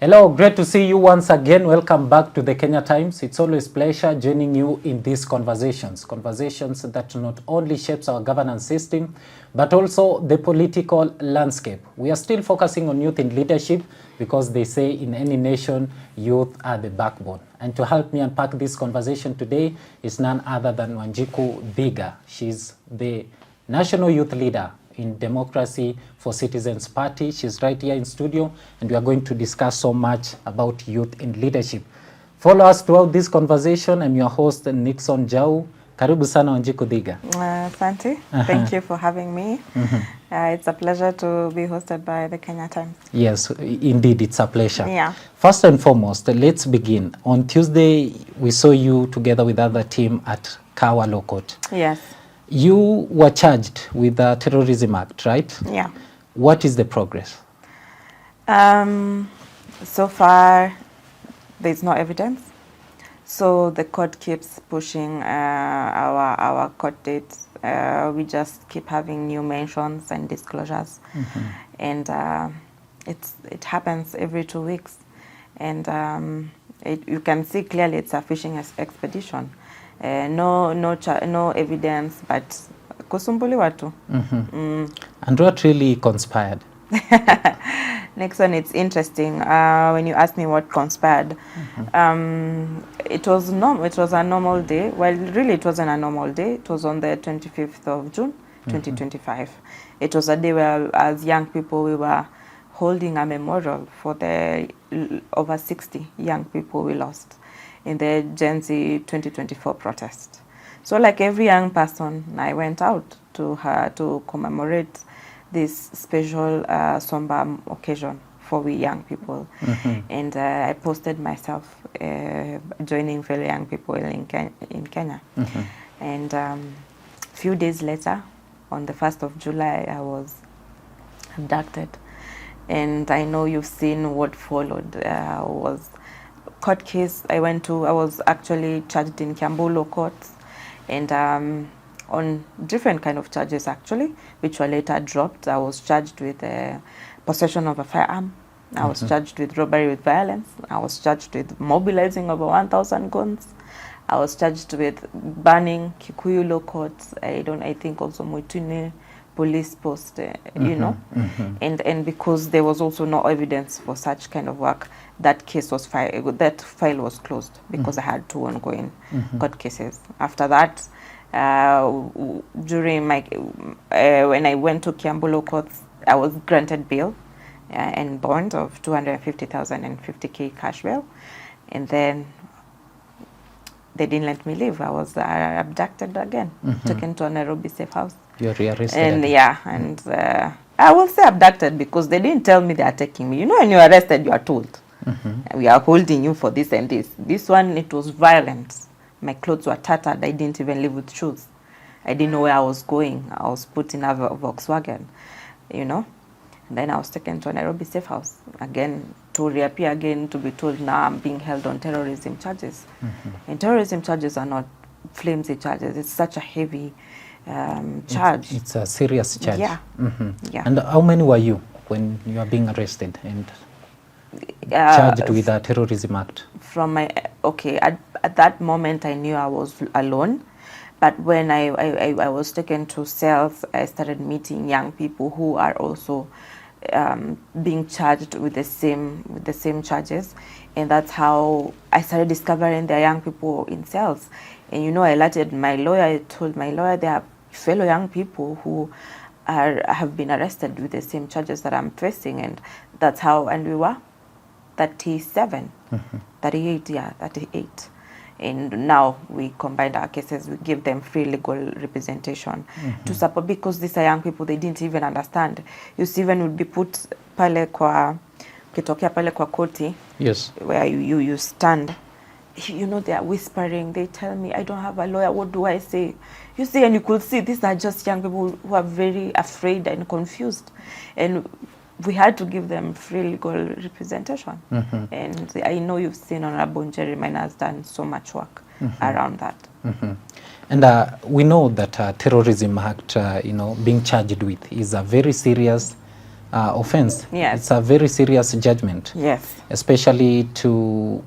Hello, great to see you once again. Welcome back to the Kenya Times. It's always a pleasure joining you in these conversations that not only shapes our governance system, but also the political landscape. We are still focusing on youth in leadership because they say in any nation, youth are the backbone. And to help me unpack this conversation today is none other than Wanjiku Thiga. She's the national youth leader in Democracy for Citizens Party. She's right here in studio, and we are going to discuss so much about youth in leadership. Follow us throughout this conversation. I'm your host, Nickson Njau. Karibu sana Wanjiku Thiga. Asante. Thank you for having me. It's a pleasure to be hosted by the Kenya Times. Yes, indeed, it's a pleasure. Yeah. First and foremost, let's begin. On Tuesday, we saw you together with other team at Kawa Law Court. Yes. You were charged with the Terrorism Act, right? Yeah. What is the progress? So far, there's no evidence. So the court keeps pushing our court dates. We just keep having new mentions and disclosures. And it happens every 2 weeks. And you can see clearly it's a fishing expedition. No evidence, but kusumbuliwa tu. And what really conspired? Nickson, it's interesting. When you ask me what conspired, it was a normal day. Well, really, it wasn't a normal day. It was on the 25th of June, 2025. It was a day where, as young people, we were holding a memorial for the over 60 young people we lost in the Gen Z 2024 protest. So like every young person, I went out to commemorate this special somber occasion for we young people. And I posted myself joining fellow young people in Kenya. And a few days later, on the 1st of July, I was abducted. And I know you've seen what followed. Was court case I was actually charged in Kiambu courts, and on different kind of charges actually, which were later dropped. I was charged with possession of a firearm. I was charged with robbery with violence. I was charged with mobilizing over 1,000 guns. I was charged with burning Kikuyu law courts. I think also Muitune police post, you know, and because there was also no evidence for such kind of work, that case was that file was closed because I had 2 ongoing court cases. After that, during my when I went to Kiambu courts, I was granted bail and bond of 250,000 and 50K cash bail, and then they didn't let me leave. I was abducted again, taken to a Nairobi safe house. You're rearrested. And yeah, and I will say abducted because they didn't tell me they are taking me. You know, when you're arrested, you are told, we are holding you for this and this. This one, it was violent. My clothes were tattered. I didn't even live with shoes. I didn't know where I was going. I was put in a Volkswagen, you know. And then I was taken to a Nairobi safe house again to reappear again, to be told now I'm being held on terrorism charges. And terrorism charges are not flimsy charges. It's such a heavy charge. It's a serious charge. Yeah. Yeah. And how many were you when you were being arrested and charged with the Terrorism Act? From my at that moment I knew I was alone, but when I was taken to cells, I started meeting young people who are also being charged with the same charges, and that's how I started discovering there are young people in cells. And you know, I alerted my lawyer. I told my lawyer there are fellow young people who have been arrested with the same charges that I'm facing, and that's how. And we were 37, 38, yeah, 38. And now we combined our cases. We give them free legal representation to support, because these are young people. They didn't even understand. You see, when would be put pale kwa kitokea pale kwa koti, yes, where you stand. You know, they are whispering. They tell me, I don't have a lawyer. What do I say? You see, and you could see these are just young people who are very afraid and confused. And we had to give them free legal representation. And I know you've seen Honorable Jerry Maina has done so much work around that. And we know that Terrorism Act, being charged with is a very serious offense. Yes. It's a very serious judgment. Yes. Especially to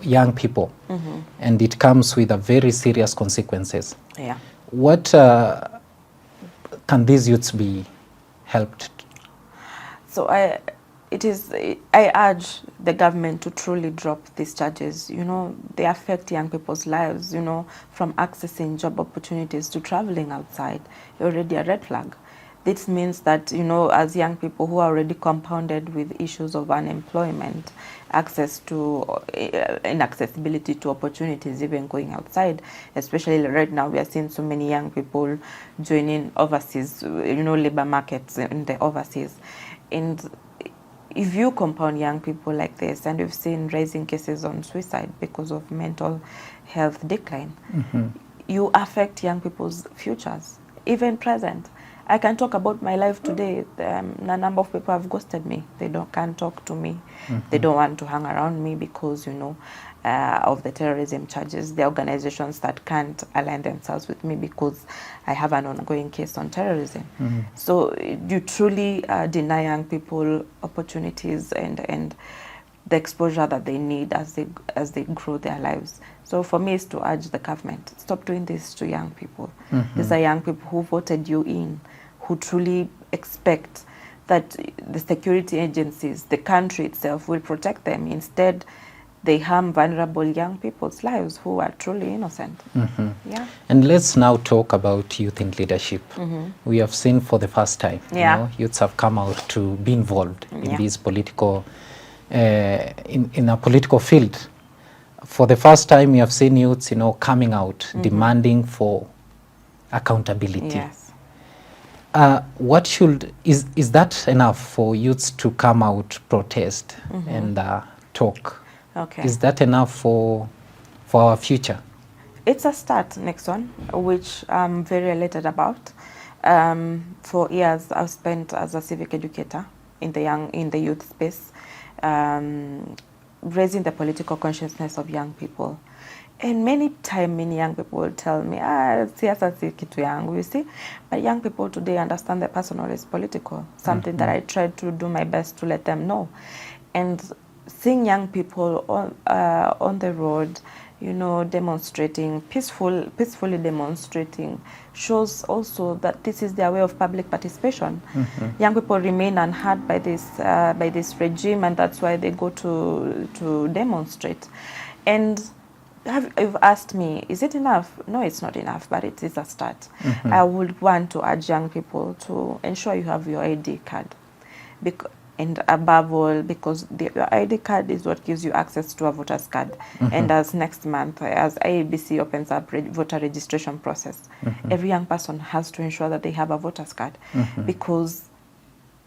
young people. And it comes with a very serious consequences. Yeah. What can these youths be helped? So I urge the government to truly drop these charges. You know, they affect young people's lives, you know, from accessing job opportunities to traveling outside. Already a red flag. This means that, you know, as young people who are already compounded with issues of unemployment, access to inaccessibility to opportunities, even going outside, especially right now we are seeing so many young people joining overseas, you know, labor markets in the overseas. And if you compound young people like this, and we've seen rising cases on suicide because of mental health decline, you affect young people's futures, even present. I can talk about my life today. A number of people have ghosted me. They can't talk to me. They don't want to hang around me because, you know, of the terrorism charges. The organizations that can't align themselves with me because I have an ongoing case on terrorism. So you truly deny young people opportunities and the exposure that they need as they grow their lives. So for me, it's to urge the government, stop doing this to young people. These are young people who voted you in, who truly expect that the security agencies, the country itself, will protect them. Instead, they harm vulnerable young people's lives who are truly innocent. Yeah. And let's now talk about youth in leadership. We have seen for the first time, you know, youths have come out to be involved in these political, in a political field. For the first time, we have seen youths, you know, coming out, demanding for accountability. Yes. What is that enough for youths to come out, protest, and talk? Okay. Is that enough for our future? It's a start, Nickson, which I'm very elated about. For years, I've spent as a civic educator in the youth space, raising the political consciousness of young people. And many young people will tell me, siasa si kitu yangu, you see. But young people today understand that personal is political, something that I try to do my best to let them know. And seeing young people on the road, you know, demonstrating, peacefully demonstrating, shows also that this is their way of public participation. Young people remain unheard by this regime, and that's why they go to demonstrate. And you've asked me, is it enough? No, it's not enough, but it is a start. I would want to urge young people to ensure you have your ID card. And above all, because your ID card is what gives you access to a voter's card. And as next month, as IEBC opens up voter registration process, every young person has to ensure that they have a voter's card. Because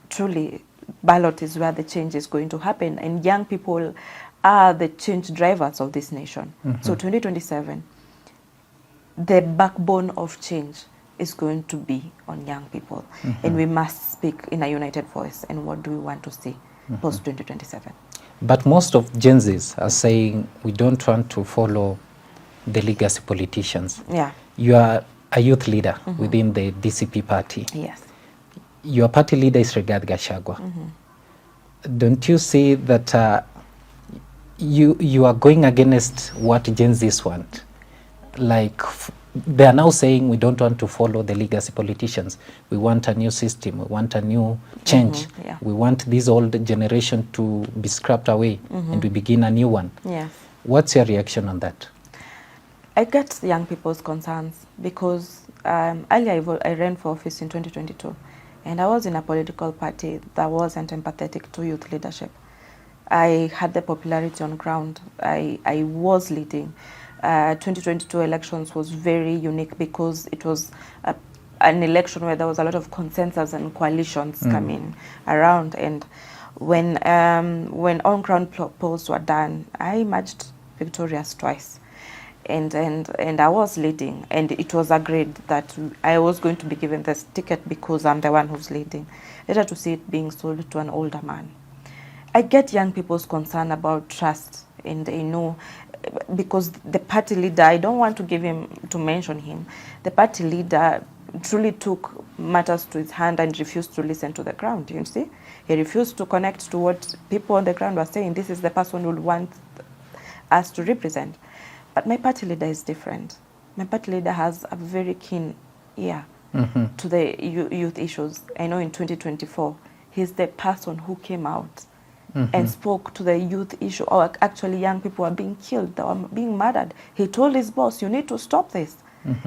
truly, ballot is where the change is going to happen. And young people are the change drivers of this nation. So 2027, the backbone of change is going to be on young people. And we must speak in a united voice. And what do we want to see post 2027? But most of Gen Zs are saying we don't want to follow the legacy politicians. Yeah. You are a youth leader within the DCP party. Yes. Your party leader is Rigathi Gachagua. Don't you see that you are going against what Gen Zs want? Like, they are now saying we don't want to follow the legacy politicians. We want a new system. We want a new change. We want this old generation to be scrapped away and we begin a new one. Yes. What's your reaction on that? I get young people's concerns because earlier I ran for office in 2022 and I was in a political party that wasn't empathetic to youth leadership. I had the popularity on ground. I was leading. 2022 elections was very unique because it was an election where there was a lot of consensus and coalitions coming around. And when on-ground polls were done, I emerged victorious twice. And I was leading, and it was agreed that I was going to be given this ticket because I'm the one who's leading. Later to see it being sold to an older man. I get young people's concern about trust, and they know, because the party leader, I don't want to mention him, the party leader truly took matters to his hand and refused to listen to the ground, you see. He refused to connect to what people on the ground were saying. This is the person who would want us to represent. But my party leader is different. My party leader has a very keen ear to the youth issues. I know in 2024, he's the person who came out and spoke to the youth issue. Or actually, young people are being killed, they are being murdered. He told his boss, you need to stop this.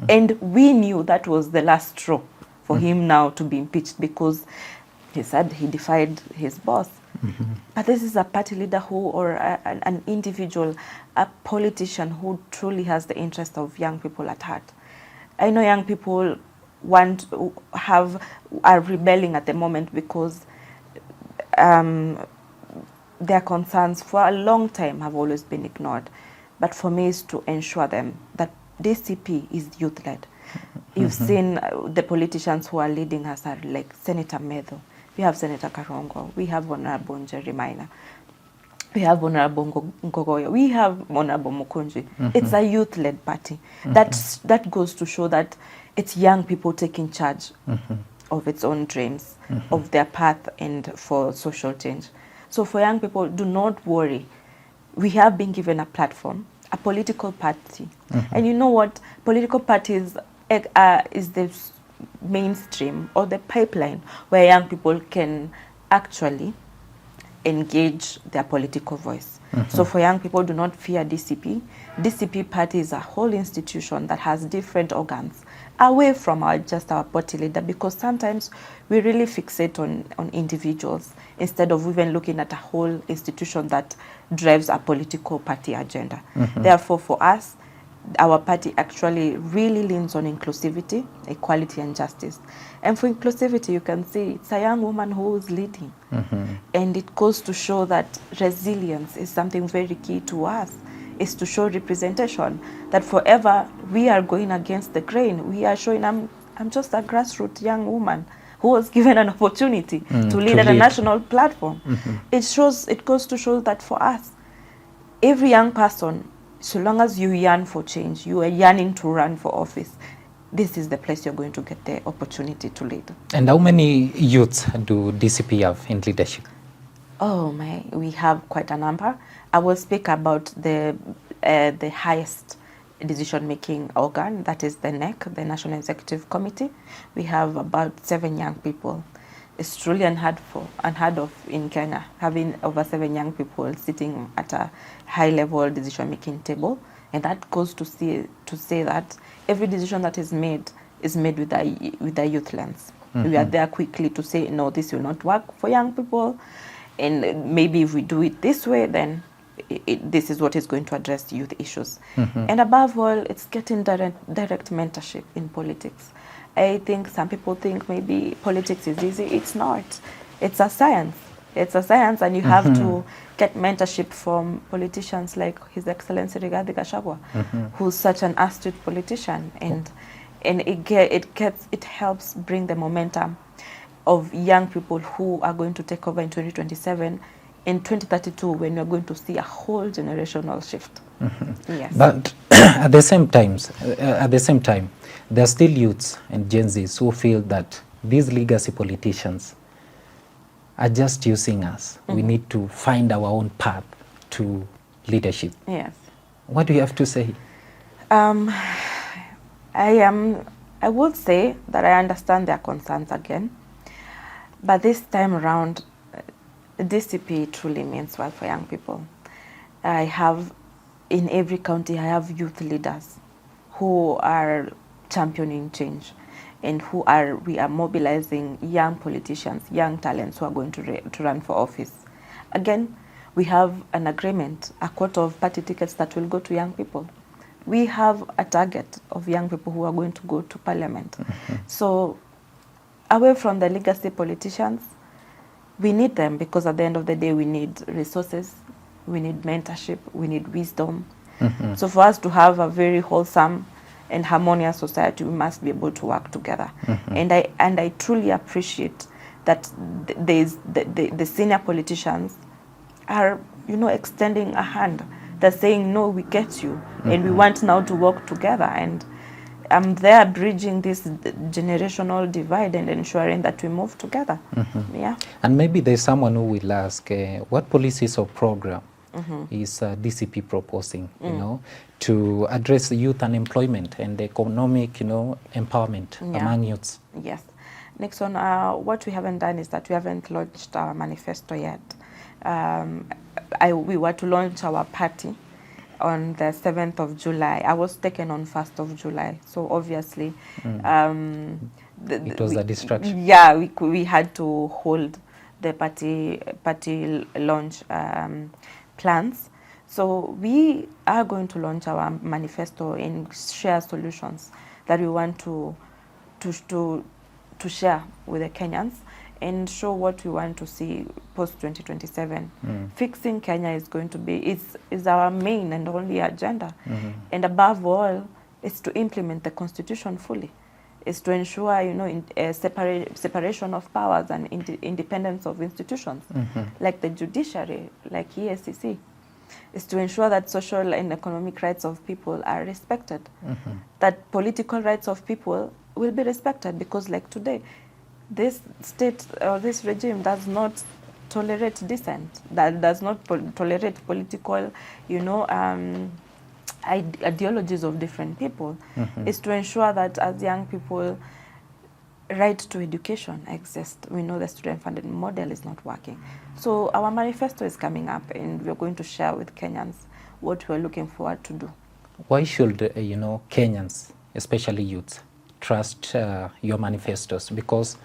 And we knew that was the last straw for him now to be impeached, because he said he defied his boss. But this is a party leader who, or an individual, a politician who truly has the interest of young people at heart. I know young people are rebelling at the moment because their concerns for a long time have always been ignored. But for me, is to ensure them that DCP is youth-led. You've seen the politicians who are leading us are like Senator Medho. We have Senator Karongo. We have Honorable Njeri Maina. We have Honorable Ngogoyo. We have Honorable Mukunji. It's a youth-led party. That goes to show that it's young people taking charge of its own dreams, of their path, and for social change. So for young people, do not worry. We have been given a platform, a political party. And you know what? Political parties is the mainstream or the pipeline where young people can actually engage their political voice. So for young people, do not fear DCP. DCP party is a whole institution that has different organs away from just our party leader, because sometimes we really fixate on individuals instead of even looking at a whole institution that drives a political party agenda. Therefore, for us, our party actually really leans on inclusivity, equality, and justice. And for inclusivity, you can see it's a young woman who is leading. And it goes to show that resilience is something very key to us, is to show representation, that forever we are going against the grain. We are showing I'm just a grassroots young woman who was given an opportunity to lead at a national platform. It goes to show that for us, every young person, so long as you yearn for change, you are yearning to run for office, this is the place you're going to get the opportunity to lead. And how many youths do DCP have in leadership? Oh my, we have quite a number. I will speak about the highest decision-making organ, that is the NEC, the National Executive Committee. We have about 7 young people. It's truly unheard of in Kenya, having over 7 young people sitting at a high-level decision-making table. And that goes to say that every decision that is made with a youth lens. We are there quickly to say, no, this will not work for young people. And maybe if we do it this way, then this is what is going to address youth issues. And above all, it's getting direct mentorship in politics. I think some people think maybe politics is easy. It's not. It's a science. It's a science, and you have to get mentorship from politicians like His Excellency Rigathi Gachagua, who's such an astute politician, and it helps bring the momentum of young people who are going to take over in 2027, in 2032, when we're going to see a whole generational shift. Yes. But at the same time, there are still youths and Gen Zs who feel that these legacy politicians are just using us. We need to find our own path to leadership. Yes. What do you have to say? I would say that I understand their concerns again, but this time around, DCP truly means well for young people. In every county, I have youth leaders who are championing change, and we are mobilizing young politicians, young talents who are going to run for office. Again, we have an agreement, a quota of party tickets that will go to young people. We have a target of young people who are going to go to parliament. So away from the legacy politicians, we need them, because at the end of the day, we need resources, we need mentorship, we need wisdom. So for us to have a very wholesome and harmonious society, we must be able to work together. And I truly appreciate that the senior politicians are, extending a hand. They're saying, no, we get you, and we want now to work together. And I'm there bridging this generational divide and ensuring that we move together. Yeah. And maybe there's someone who will ask, what policies or program is DCP proposing, you know, to address youth unemployment and economic, you know, empowerment among youths? Yes. Nickson, what we haven't done is that we haven't launched our manifesto yet. We were to launch our party on the 7th of July. I was taken on 1st of July. So obviously, it was a distraction. Yeah, we had to hold the party launch plans. So we are going to launch our manifesto and share solutions that we want to share with the Kenyans and show what we want to see post 2027. Fixing Kenya is going to be is our main and only agenda. And above all, is to implement the constitution fully. Is to ensure, you know, separation of powers and independence of institutions, like the judiciary, like EACC. Is to ensure that social and economic rights of people are respected, that political rights of people will be respected, because like today, this state or this regime does not tolerate dissent, that does not tolerate political, you know, ideologies of different people. Is to ensure that as young people, right to education exists. We know the student-funded model is not working. So our manifesto is coming up, and we're going to share with Kenyans what we're looking forward to do. Why should, you know, Kenyans, especially youths, trust your manifestos? Because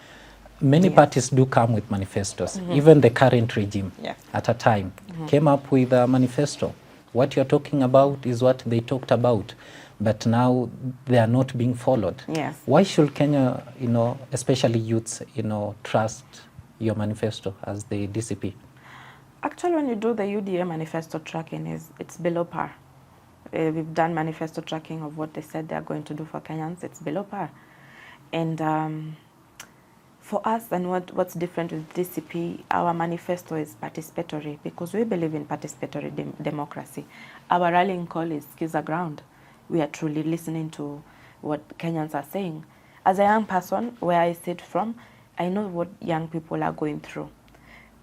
many parties do come with manifestos. Even the current regime at a time came up with a manifesto. What you're talking about is what they talked about, but now they are not being followed. Yes. Why should Kenya, you know, especially youths, you know, trust your manifesto as the DCP? Actually, when you do the UDA manifesto tracking, it's below par. We've done manifesto tracking of what they said they're going to do for Kenyans. It's below par. And for us, and what's different with DCP, our manifesto is participatory, because we believe in participatory democracy. Our rallying call is Skiza Ground. We are truly listening to what Kenyans are saying. As a young person, where I sit from, I know what young people are going through.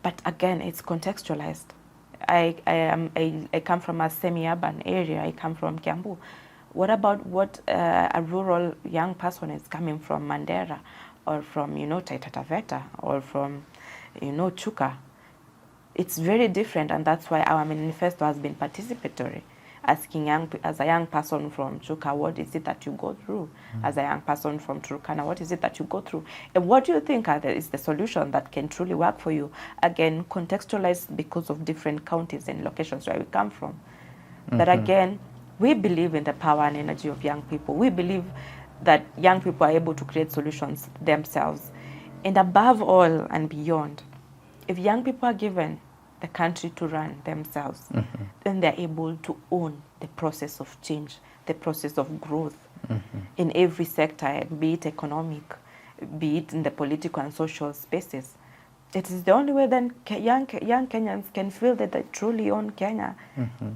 But again, it's contextualized. I come from a semi-urban area. I come from Kiambu. What about what a rural young person is coming from Mandera, or from, you know, Taita Taveta, or from, you know, Chuka? It's very different, and that's why our manifesto has been participatory. Asking as a young person from Chuka, what is it that you go through? As a young person from Turkana, what is it that you go through? And what do you think is the solution that can truly work for you? Again, contextualized because of different counties and locations where we come from. But again, we believe in the power and energy of young people. We believe that young people are able to create solutions themselves. And above all and beyond, if young people are given the country to run themselves, then they're able to own the process of change, the process of growth in every sector, be it economic, be it in the political and social spaces. It is the only way then young Kenyans can feel that they truly own Kenya.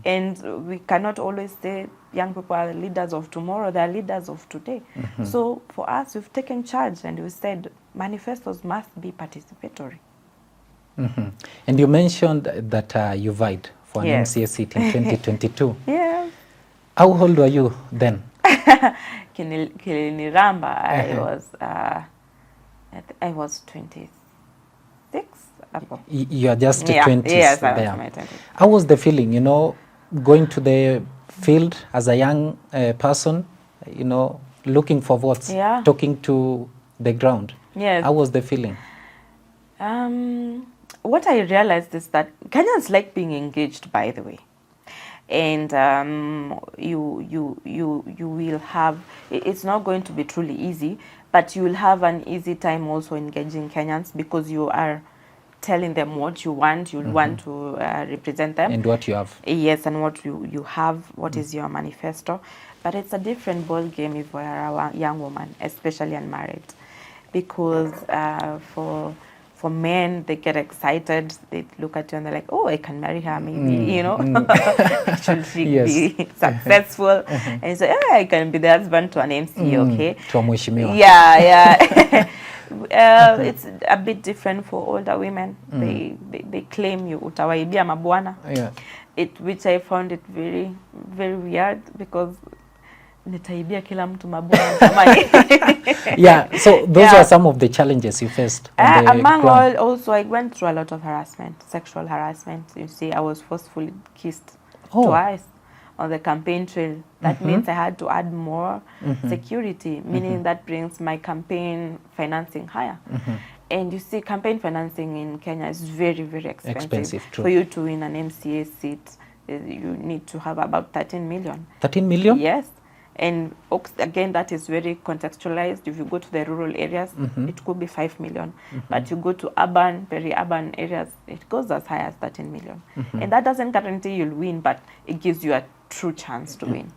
And we cannot always say young people are leaders of tomorrow, they are leaders of today. So for us, we've taken charge and we said manifestos must be participatory. And you mentioned that you vied for an MCA seat in 2022. Yeah. How old were you then? Kiliniramba, I was 26. You are just 20s yes, I there. was my 20s. How was the feeling, you know, going to the field as a young person, you know, looking for votes, talking to the ground? Yes. How was the feeling? What I realized is that Kenyans like being engaged, by the way. And you will have, it's not going to be truly easy, but you will have an easy time also engaging Kenyans, because you are telling them what you want. You'll want to represent them. And what you have. Yes, and what you have, what is your manifesto. But it's a different ball game if we are a young woman, especially unmarried. Because For men, they get excited. They look at you and they're like, "Oh, I can marry her, maybe." You know, should she be successful? And so, yeah, I can be the husband to an MC. Okay. To mheshimiwa. Yeah. It's a bit different for older women. They claim you utawaibia mabwana. Yeah. Which I found it very, very weird, because nitaibia kila mtu mabwana jamani. Yeah, so those are some of the challenges you faced on the among ground. all, also I went through a lot of harassment, sexual harassment. You see, I was forcefully kissed twice on the campaign trail. That means I had to add more security, meaning that brings my campaign financing higher. And you see, campaign financing in Kenya is very, very expensive. True. For you to win an MCA seat, you need to have about 13 million. 13 million? Yes. And again, that is very contextualized. If you go to the rural areas, it could be 5 million. But you go to urban, peri-urban areas, it goes as high as 13 million. And that doesn't guarantee you'll win, but it gives you a true chance to win.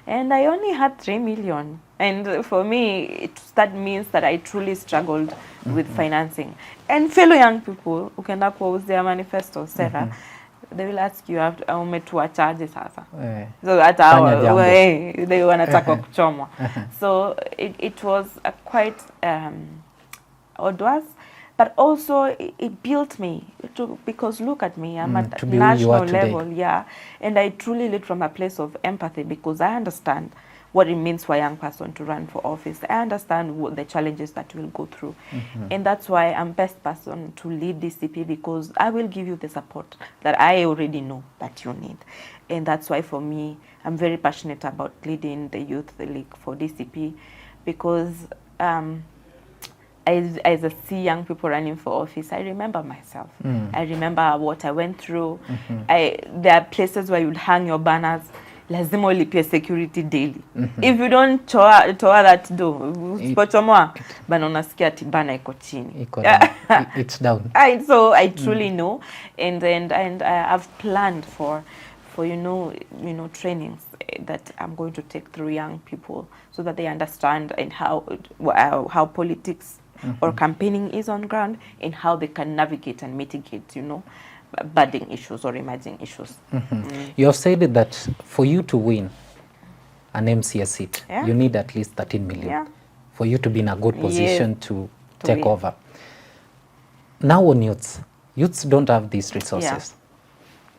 And I only had 3 million. And for me, that means that I truly struggled with financing. And fellow young people who can oppose their manifesto, Sarah, they will ask you, umetua charge sasa. So at our way, they wanataka kuchomwa. So it was a quite arduous, but also it built me because look at me, I'm at national level, and I truly lead from a place of empathy, because I understand what it means for a young person to run for office. I understand what the challenges that we'll go through. And that's why I'm best person to lead DCP, because I will give you the support that I already know that you need. And that's why for me, I'm very passionate about leading the Youth League for DCP, because as I see young people running for office, I remember myself. I remember what I went through. There are places where you'd hang your banners, lazima ulipie security daily. If you don't toa that do, usipochomoa bana unasikia ati bana iko chini. It's down. So I truly know, and I've planned for you know trainings that I'm going to take through young people, so that they understand and how politics or campaigning is on ground, and how they can navigate and mitigate, budding issues or emerging issues. You have said that for you to win an MCA seat, you need at least 13 million for you to be in a good position to take over. Now on youths don't have these resources.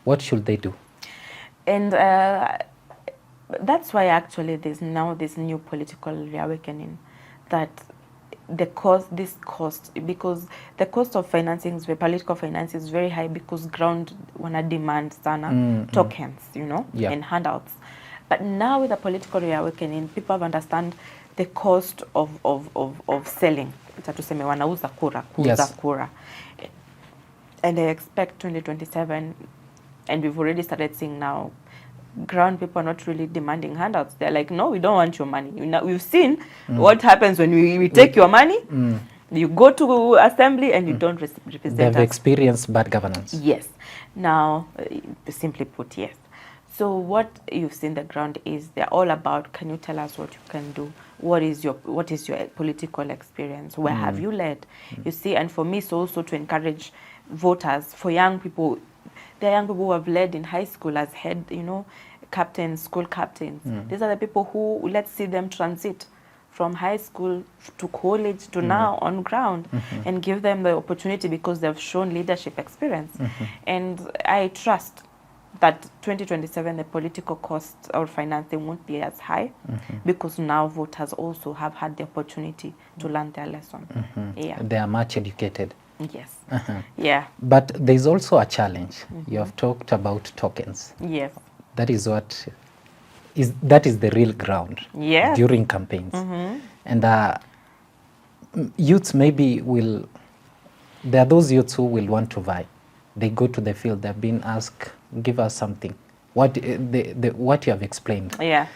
What should they do? And that's why actually there's now this new political reawakening, that because the cost of financing, political finance is very high, because ground wanna demand sana tokens, and handouts. But now with the political reawakening, people have understand the cost of selling. Tuseme wanauza kura, kuuza kura. And I expect 2027, and we've already started seeing now, ground people are not really demanding handouts. They're like, no, we don't want your money. We've seen what happens when we take your money. You go to assembly and you don't represent us. They've experienced bad governance. Yes. Now, simply put, yes. So what you've seen the ground is they're all about, can you tell us what you can do? What is your political experience? Where have you led? You see, and for me, it's also to encourage voters, for young people. There are young people who have led in high school as head, captains, school captains. These are the people who, let's see them transit from high school to college to now on ground, and give them the opportunity, because they've shown leadership experience. And I trust that 2027, the political cost or financing won't be as high, because now voters also have had the opportunity to learn their lesson. They are much educated. Yes. Yeah. But there's also a challenge. You have talked about tokens. Yes. That is the real ground during campaigns. And youths maybe there are those youths who will want to vie. They go to the field, they've been asked, give us something. What you have explained. Yeah.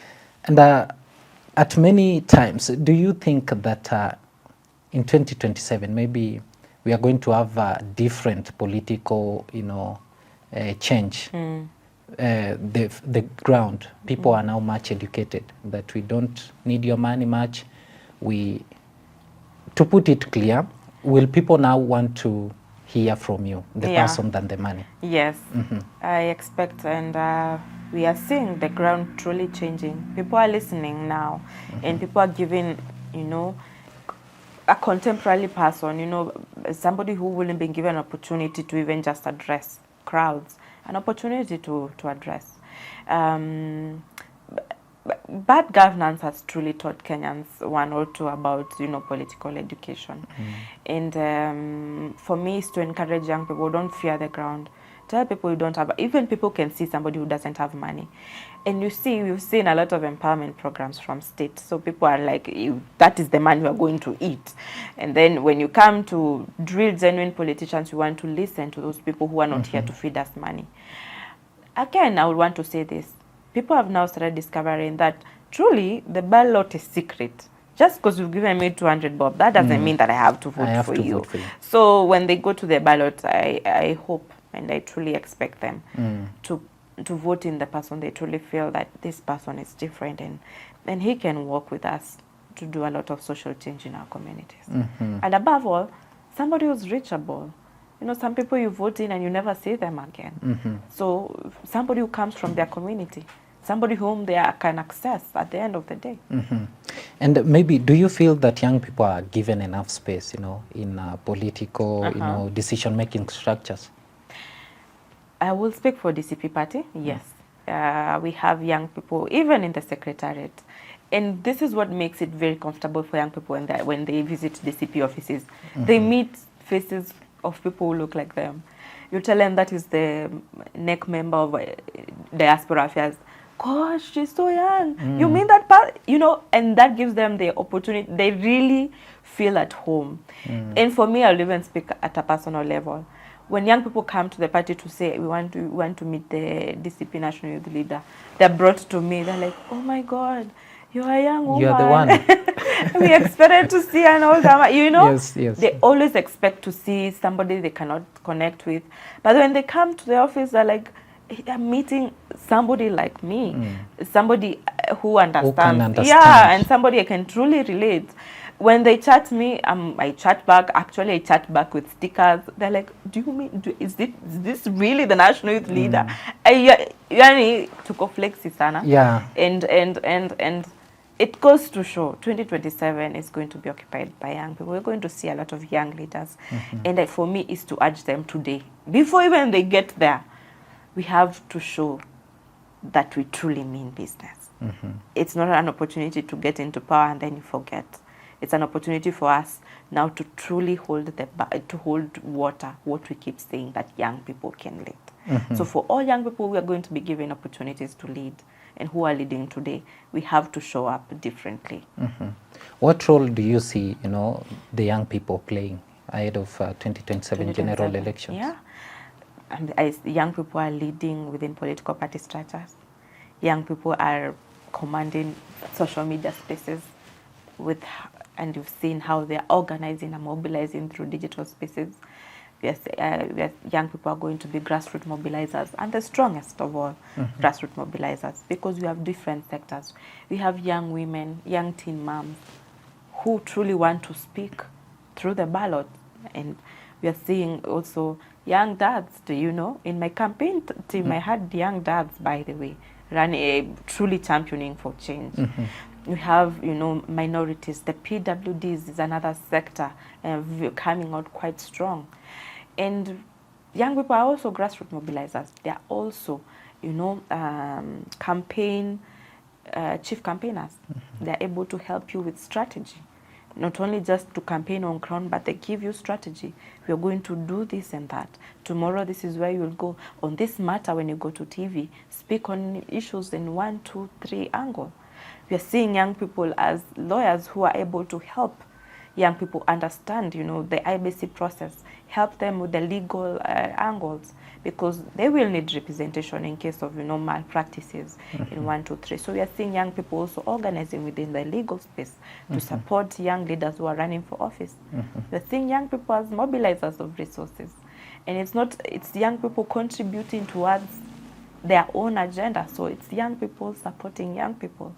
And at many times, do you think that in 2027, maybe we are going to have a different political, change? The ground, people are now much educated, that we don't need your money much. To put it clear, will people now want to hear from you, the Yeah. person than the money? Yes, I expect, and we are seeing the ground truly changing. People are listening now, and people are giving, you know, a contemporary person, you know, somebody who wouldn't be given an opportunity to even just address crowds, an opportunity to address. Bad governance has truly taught Kenyans one or two about, you know, political education. And for me, is to encourage young people, don't fear the ground. Tell people you don't have, even people can see somebody who doesn't have money. And you see, we've seen a lot of empowerment programs from state. So people are like, that is the money we are going to eat. And then when you come to drill genuine politicians, you want to listen to those people who are not here to feed us money. Again, I would want to say this. People have now started discovering that truly the ballot is secret. Just because you've given me 200 bob, that doesn't mean that I have to vote for you. So when they go to the ballot, I hope and I truly expect them to vote in the person they truly feel that this person is different, and he can work with us to do a lot of social change in our communities. And above all, somebody who's reachable. You know, some people you vote in and you never see them again. So somebody who comes from their community, somebody whom they can access at the end of the day. And maybe, do you feel that young people are given enough space, you know, in political, you know, decision-making structures? I will speak for DCP party, yes. We have young people, even in the secretariat. And this is what makes it very comfortable for young people when they visit DCP offices. They meet faces of people who look like them. You tell them that is the NEC member of Diaspora Affairs. Gosh, she's so young. You mean that part? You know, and that gives them the opportunity. They really feel at home. And for me, I'll even speak at a personal level. When young people come to the party to say, we want to meet the DCP National Youth Leader, they're brought to me. They're like, oh my God, you're a young woman. You're the one. We expected to see an older, you know? Yes. They always expect to see somebody they cannot connect with. But when they come to the office, they're like, I'm meeting somebody like me, somebody who understands. Who can understand. Yeah, and somebody I can truly relate. When they chat me, I chat back. Actually, I chat back with stickers. They're like, "Do you mean? Is this really the National Youth Leader?" Yani tuko flexi sana. Yeah. And it goes to show 2027 is going to be occupied by young people. We're going to see a lot of young leaders, and for me, is to urge them today, before even they get there, we have to show that we truly mean business. It's not an opportunity to get into power and then you forget. It's an opportunity for us now to truly hold water, what we keep saying, that young people can lead. So for all young people, we are going to be given opportunities to lead. And who are leading today, we have to show up differently. What role do you see, you know, the young people playing ahead of 2027 general elections? Yeah. As young people are leading within political party structures. Young people are commanding social media spaces and you've seen how they're organizing and mobilizing through digital spaces. Young people are going to be grassroots mobilizers, and the strongest of all, grassroots mobilizers, because we have different sectors. We have young women, young teen moms, who truly want to speak through the ballot. And we are seeing also young dads. Do you know, in my campaign team, I had young dads, by the way, truly championing for change. We have, you know, minorities. The PWDs is another sector coming out quite strong. And young people are also grassroots mobilizers. They are also, you know, chief campaigners. They are able to help you with strategy. Not only just to campaign on ground, but they give you strategy. We are going to do this and that. Tomorrow, this is where you'll go. On this matter, when you go to TV, speak on issues in 1, 2, 3 angle. We are seeing young people as lawyers who are able to help young people understand, you know, the IBC process, help them with the legal angles, because they will need representation in case of, you know, malpractices in 1, 2, 3. So we are seeing young people also organizing within the legal space to support young leaders who are running for office. We are seeing young people as mobilizers of resources. And it's young people contributing towards their own agenda. So it's young people supporting young people.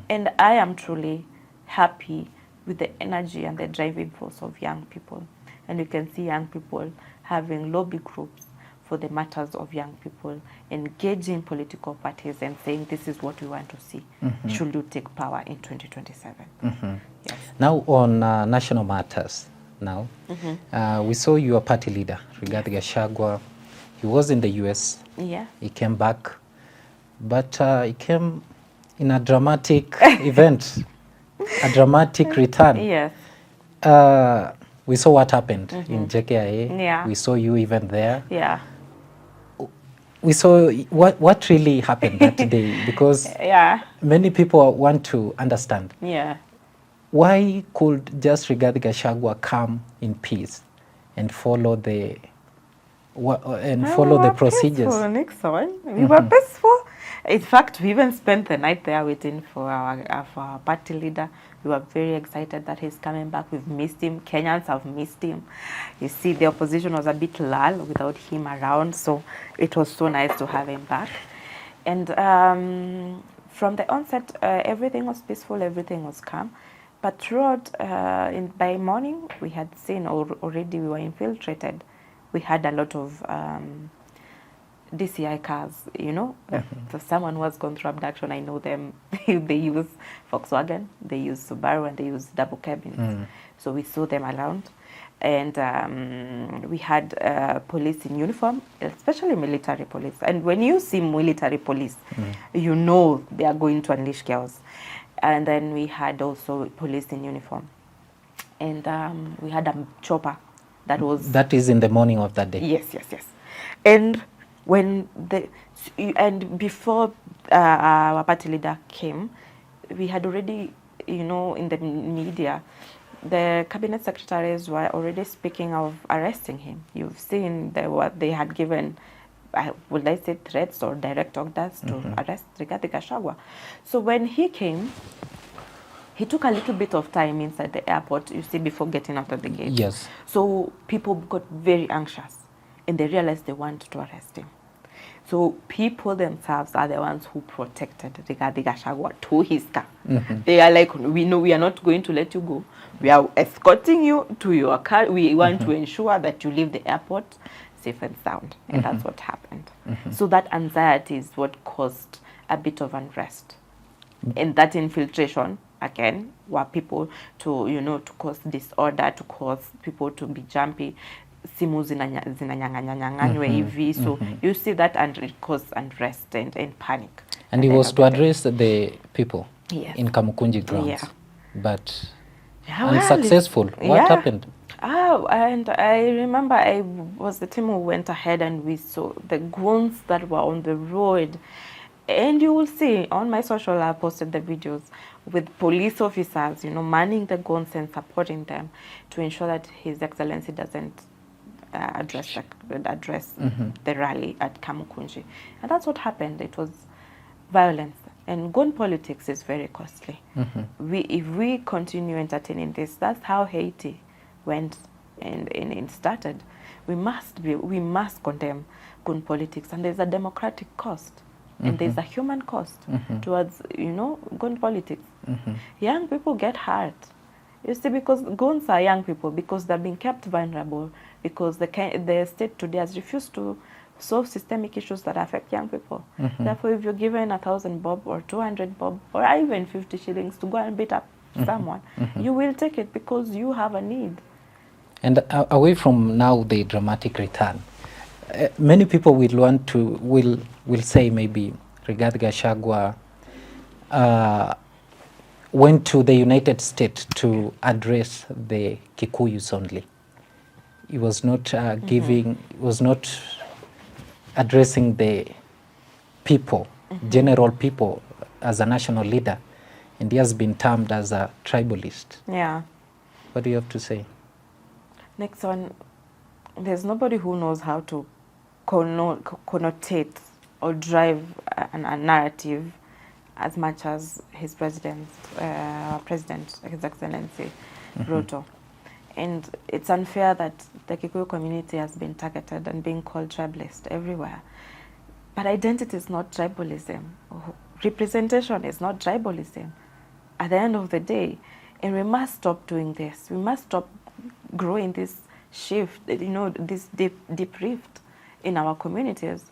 And I am truly happy with the energy and the driving force of young people. And you can see young people having lobby groups for the matters of young people, engaging political parties and saying, this is what we want to see. Should you take power in 2027? Yes. Now on national matters, we saw your party leader, Rigathi Gachagua. He was in the US. Yeah. He came back, but he came in a dramatic event, a dramatic return. Yes. We saw what happened in JKIA. Yeah. We saw you even there. Yeah. We saw what really happened that day, because Yeah. many people want to understand. Yeah. Why could just Rigathi Gachagua come in peace and follow the procedures? Peaceful, Nickson. We were peaceful. In fact, we even spent the night there waiting for our party leader. We were very excited that he's coming back. We've missed him. Kenyans have missed him. You see, the opposition was a bit lull without him around, so it was so nice to have him back. And from the onset, everything was peaceful, everything was calm. But throughout, by morning, we had seen already we were infiltrated. We had a lot of DCI cars, you know. So someone who has gone through abduction, I know them. They use Volkswagen, they use Subaru, and they use double cabins. So we saw them around. And we had police in uniform, especially military police. And when you see military police, you know they are going to unleash chaos. And then we had also police in uniform. And we had a chopper that was... That is in the morning of that day? Yes, yes, yes. And before our party leader came, we had already, you know, in the media, the cabinet secretaries were already speaking of arresting him. You've seen they had given, would I say, threats or direct orders to arrest Rigathi Gachagua. So when he came, he took a little bit of time inside the airport, you see, before getting out of the gate. Yes. So people got very anxious, and they realized they wanted to arrest him. So people themselves are the ones who protected Rigathi Gachagua to his car. They are like, we know we are not going to let you go. We are escorting you to your car. We want to ensure that you leave the airport safe and sound. And that's what happened. So that anxiety is what caused a bit of unrest. And that infiltration, again, were people to, you know, to cause disorder, to cause people to be jumpy. Simu zinanyanganyanganywe hivi. So you see that, and it caused unrest and panic. And he was to address the people in Kamukunji grounds. Yeah. But Yeah, unsuccessful. What happened? And I remember I was the team who went ahead, and we saw the goons that were on the road. And you will see on my social, I posted the videos with police officers, you know, manning the guns and supporting them to ensure that His Excellency doesn't address the rally at Kamukunji. And that's what happened. It was violence. And gun politics is very costly. If we continue entertaining this, that's how Haiti went and started. We must condemn gun politics, and there's a democratic cost, and there's a human cost towards, you know, gun politics. Young people get hurt. You see, because guns are young people, because they're being kept vulnerable, because the state today has refused to solve systemic issues that affect young people. Therefore, if you're given 1,000 bob or 200 bob or even 50 shillings to go and beat up someone, you will take it because you have a need. And away from now the dramatic return, many people will say maybe Rigathi Gachagua went to the United States to address the Kikuyus only. He was not addressing the people, general people, as a national leader, and he has been termed as a tribalist. Yeah. What do you have to say? Next one, there's nobody who knows how to connotate or drive a narrative as much as his president, His Excellency Ruto. And it's unfair that the Kikuyu community has been targeted and being called tribalist everywhere. But identity is not tribalism. Representation is not tribalism at the end of the day. And we must stop doing this. We must stop growing this shift, this deep rift in our communities.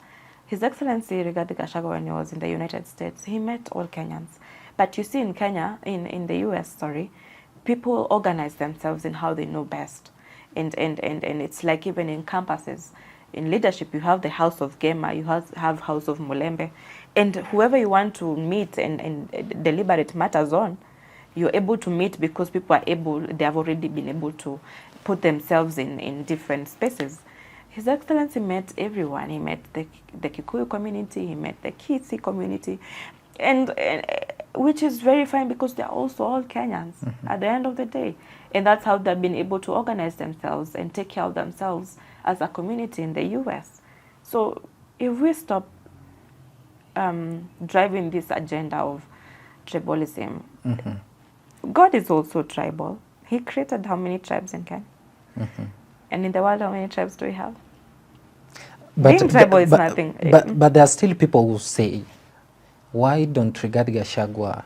His Excellency Rigathi Gachagua, when he was in the United States, he met all Kenyans. But you see in Kenya, in the US, sorry, people organize themselves in how they know best. And it's like even in campuses, in leadership, you have the House of Gema, you have House of Mulembe, and whoever you want to meet and deliberate matters on, you're able to meet because people are able, they have already been able to put themselves in different spaces. His Excellency met everyone. He met the Kikuyu community, he met the Kitsi community, and which is very fine because they're also all Kenyans at the end of the day. And that's how they've been able to organize themselves and take care of themselves as a community in the US. So if we stop driving this agenda of tribalism, God is also tribal. He created how many tribes in Kenya? And in the world, how many tribes do we have? Being tribal is nothing. But there are still people who say, why don't Rigathi Gachagua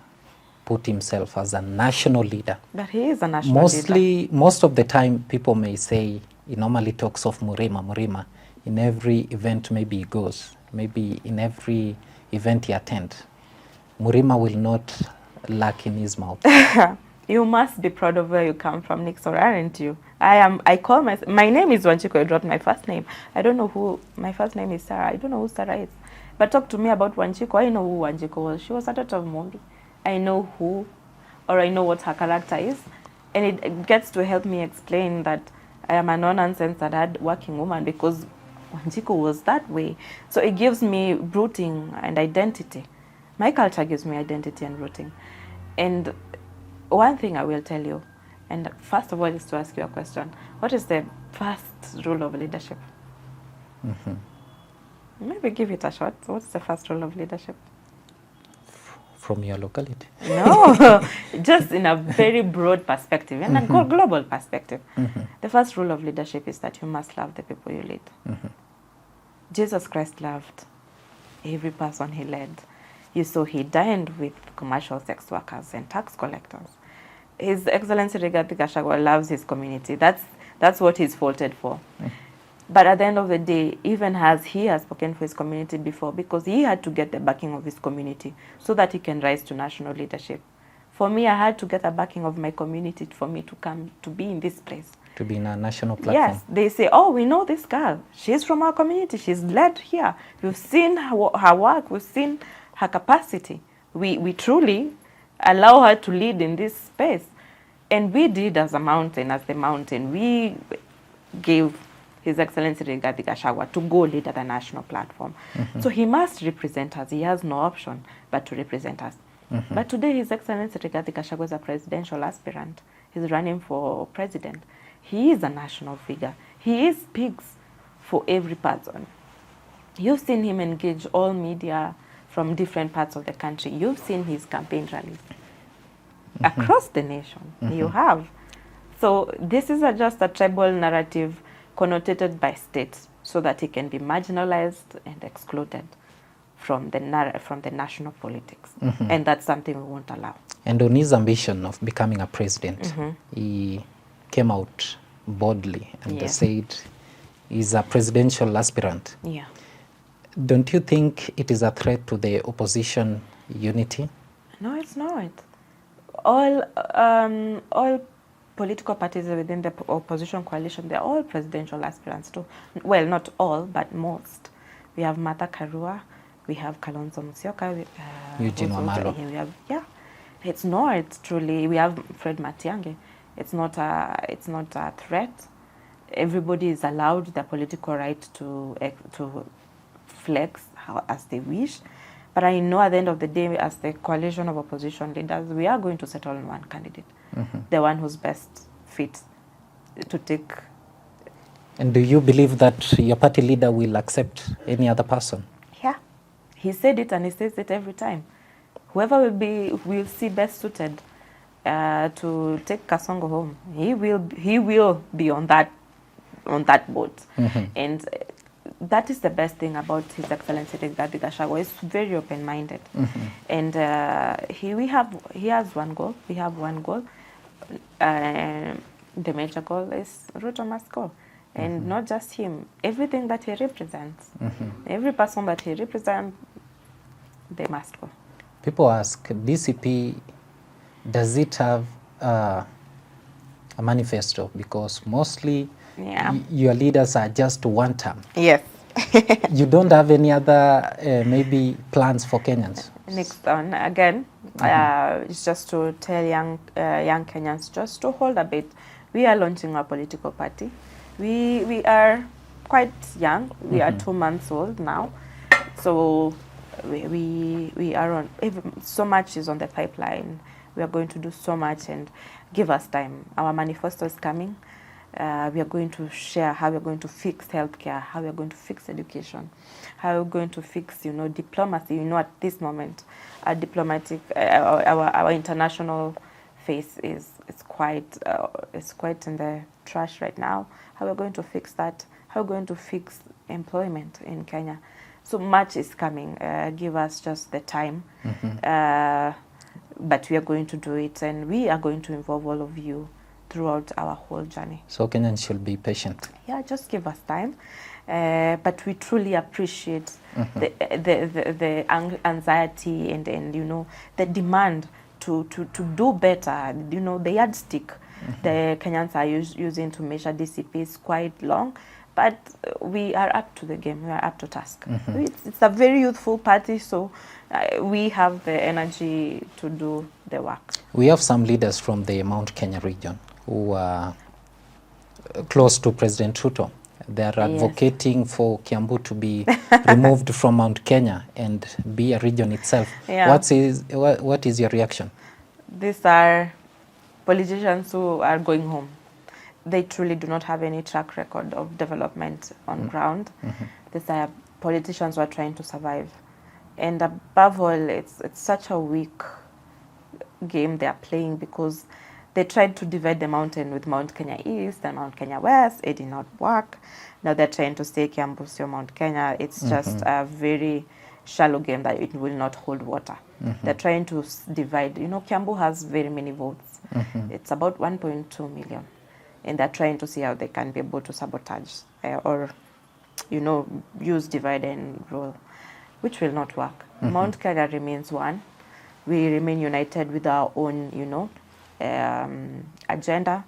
put himself as a national leader? But he is a national leader. Most of the time, people may say, he normally talks of Murima. In every event maybe he goes, maybe in every event he attends. Murima will not lack in his mouth. You must be proud of where you come from, Nickson, aren't you? My name is Wanjiku. I dropped my first name. I don't know who, my first name is Sarah. I don't know who Sarah is. But talk to me about Wanjiku. I know who Wanjiku was. She was a daughter of Mondi. I know I know what her character is. And it gets to help me explain that I am a no-nonsense and hard working woman because Wanjiku was that way. So it gives me rooting and identity. My culture gives me identity and rooting. And one thing I will tell you, and first of all is to ask you a question. What is the first rule of leadership? Maybe give it a shot. What's the first rule of leadership? From your locality? No, just in a very broad perspective and a global perspective. The first rule of leadership is that you must love the people you lead. Jesus Christ loved every person he led. You saw he dined with commercial sex workers and tax collectors. His Excellency Rigathi Gachagua loves his community. That's what he's faulted for. But at the end of the day, even as he has spoken for his community before, because he had to get the backing of his community so that he can rise to national leadership. For me, I had to get the backing of my community for me to come to be in this place. To be in a national platform. Yes, they say, oh, we know this girl. She's from our community. She's led here. We've seen her work. We've seen her capacity. We truly allow her to lead in this space. And we did as the mountain. We gave His Excellency Rigathi Gachagua to go lead at the national platform. So he must represent us. He has no option but to represent us. But today His Excellency Rigathi Gachagua is a presidential aspirant. He's running for president. He is a national figure. He speaks for every person. You've seen him engage all media from different parts of the country. You've seen his campaign rallies across the nation. You have. So this is just a tribal narrative connotated by states so that he can be marginalized and excluded from the national politics. And that's something we won't allow. And on his ambition of becoming a president, he came out boldly and said he's a presidential aspirant. Yeah. Don't you think it is a threat to the opposition unity? No, it's not. All political parties within the opposition coalition, they're all presidential aspirants too. Well, not all, but most. We have Martha Karua, we have Kalonzo Musyoka, Eugene Wamalwa. It's not truly. We have Fred Matiang'i. It's not a threat. Everybody is allowed the political right to flex as they wish. But I know at the end of the day, as the coalition of opposition leaders, we are going to settle on one candidate, the one who's best fit to take. And do you believe that your party leader will accept any other person? Yeah, he said it and he says it every time. Whoever will see best suited to take Kasongo home, he will be on that boat. And that is the best thing about His Excellency Rigathi Gachagua. He's very open-minded, and he has one goal. We have one goal. the major goal is Ruto must go. And not just him, everything that he represents, every person that he represents, they must go. People ask, DCP, does it have a manifesto? Because mostly your leaders are just one term. Yes. You don't have any other maybe plans for Kenyans? Nickson, again, it's just to tell young Kenyans just to hold a bit. We are launching our political party. We are quite young. We are 2 months old now. So we are on, so much is on the pipeline. We are going to do so much, and give us time. Our manifesto is coming. We are going to share how we are going to fix healthcare, how we are going to fix education, how we are going to fix, diplomacy. At this moment, our diplomatic, our international face is quite in the trash right now. How we are going to fix that? How we are going to fix employment in Kenya? So much is coming. Give us just the time. But we are going to do it, and we are going to involve all of you throughout our whole journey. So Kenyans should be patient. Yeah, just give us time. But we truly appreciate the anxiety and the demand to do better. The yardstick the Kenyans are using to measure DCP is quite long, but we are up to the game. We are up to task. It's a very youthful party, so we have the energy to do the work. We have some leaders from the Mount Kenya region who are close to President Ruto. They are advocating for Kiambu to be removed from Mount Kenya and be a region itself. Yeah. What is your reaction? These are politicians who are going home. They truly do not have any track record of development on ground. These are politicians who are trying to survive. And above all, it's such a weak game they are playing, because they tried to divide the mountain with Mount Kenya East and Mount Kenya West. It did not work. Now they're trying to say Kiambu, so Mount Kenya. It's just a very shallow game that it will not hold water. They're trying to divide. Kiambu has very many votes. It's about 1.2 million. And they're trying to see how they can be able to sabotage or, use divide and rule, which will not work. Mount Kenya remains one. We remain united with our own, agenda.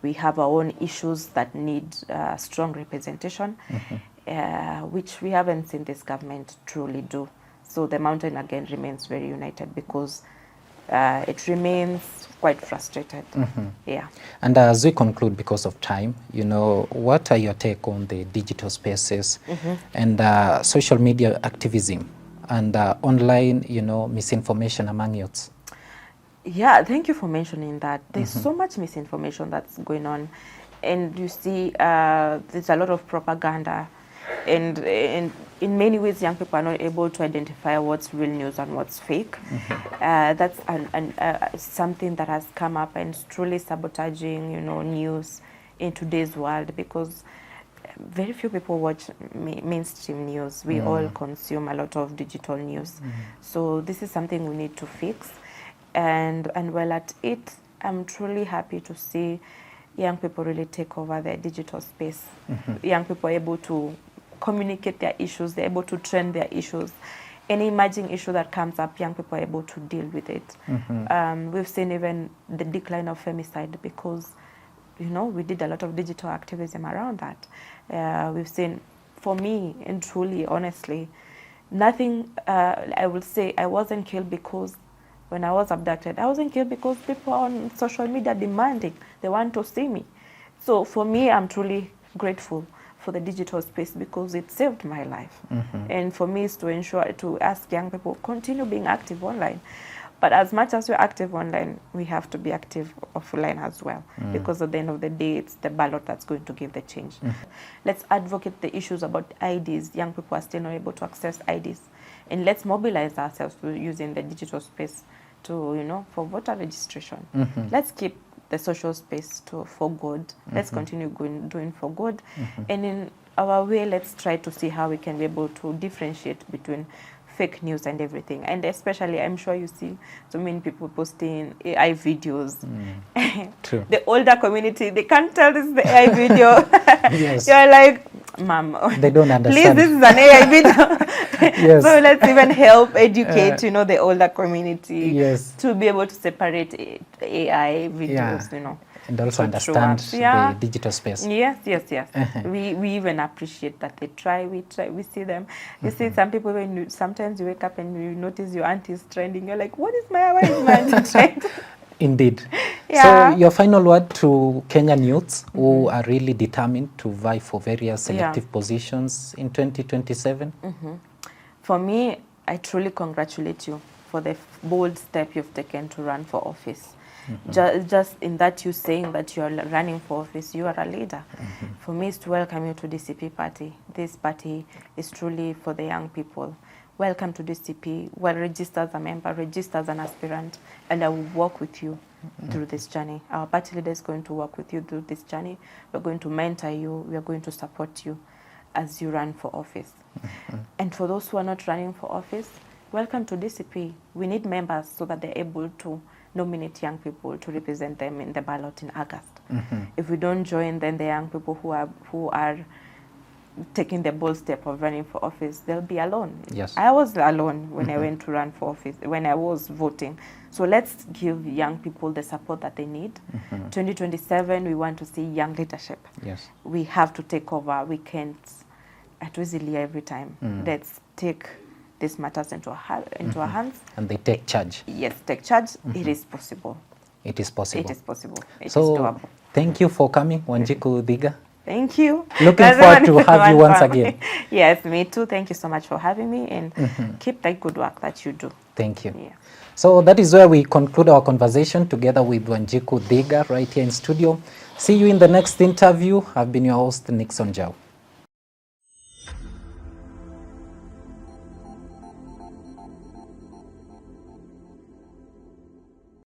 We have our own issues that need strong representation, which we haven't seen this government truly do. So the mountain again remains very united, because it remains quite frustrated. Yeah. And as we conclude, because of time, what are your take on the digital spaces and social media activism and online, misinformation among youths? Yeah, thank you for mentioning that. There's so much misinformation that's going on, and you see there's a lot of propaganda, and in many ways young people are not able to identify what's real news and what's fake. That's something that has come up and is truly sabotaging news in today's world, because very few people watch mainstream news. We all consume a lot of digital news. So this is something we need to fix. And while at it, I'm truly happy to see young people really take over their digital space. Young people are able to communicate their issues, they're able to trend their issues. Any emerging issue that comes up, young people are able to deal with it. We've seen even the decline of femicide, because we did a lot of digital activism around that. We've seen, for me, and truly, honestly, nothing, I would say I wasn't killed because when I was abducted, I wasn't killed because people on social media demanding, they want to see me. So for me, I'm truly grateful for the digital space, because it saved my life. And for me, is to ask young people, continue being active online. But as much as we're active online, we have to be active offline as well, because at the end of the day, it's the ballot that's going to give the change. Let's advocate the issues about IDs. Young people are still not able to access IDs. And let's mobilize ourselves using the digital space to, for voter registration. Let's keep the social space for good. Let's continue doing for good. And in our way, let's try to see how we can be able to differentiate between fake news and everything. And especially, I'm sure you see so many people posting AI videos. True. The older community, they can't tell this is the AI video. Yes. You're like, Mom, they don't understand. Please, this is an AI video. Yes. So let's even help educate, you know, the older community yes. to be able to separate AI videos, you know. And also understand the digital space. Yes. We even appreciate that they try. We see them. You see some people, when sometimes you wake up and you notice your auntie is trending, you're like, why is my auntie trending? Indeed. Yeah. So your final word to Kenyan youths who are really determined to vie for various selective positions in 2027? For me, I truly congratulate you for the bold step you've taken to run for office. Just in that you saying that you are running for office, you are a leader. For me, it's to welcome you to DCP party. This party is truly for the young people. Welcome to DCP. Well, register as a member, register as an aspirant, and I will work with you through this journey. Our party leader is going to work with you through this journey. We're going to mentor you. We are going to support you as you run for office. And for those who are not running for office, welcome to DCP. We need members so that they're able to nominate young people to represent them in the ballot in August. If we don't join, then the young people who are taking the bold step of running for office, they'll be alone. Yes. I was alone when I went to run for office, when I was voting. So let's give young people the support that they need. 2027, we want to see young leadership. Yes. We have to take over. We can't easily every time. Let's take these matters into our hands. And they take charge. Yes, take charge. It is possible. It is possible. It is possible. It is so, doable. Thank you for coming, Wanjiku Thiga. Thank you. Looking forward to have you once again. Yes, me too. Thank you so much for having me, and keep that good work that you do. Thank you. Yeah. So that is where we conclude our conversation together with Wanjiku Thiga right here in studio. See you in the next interview. I've been your host, Nickson Njau.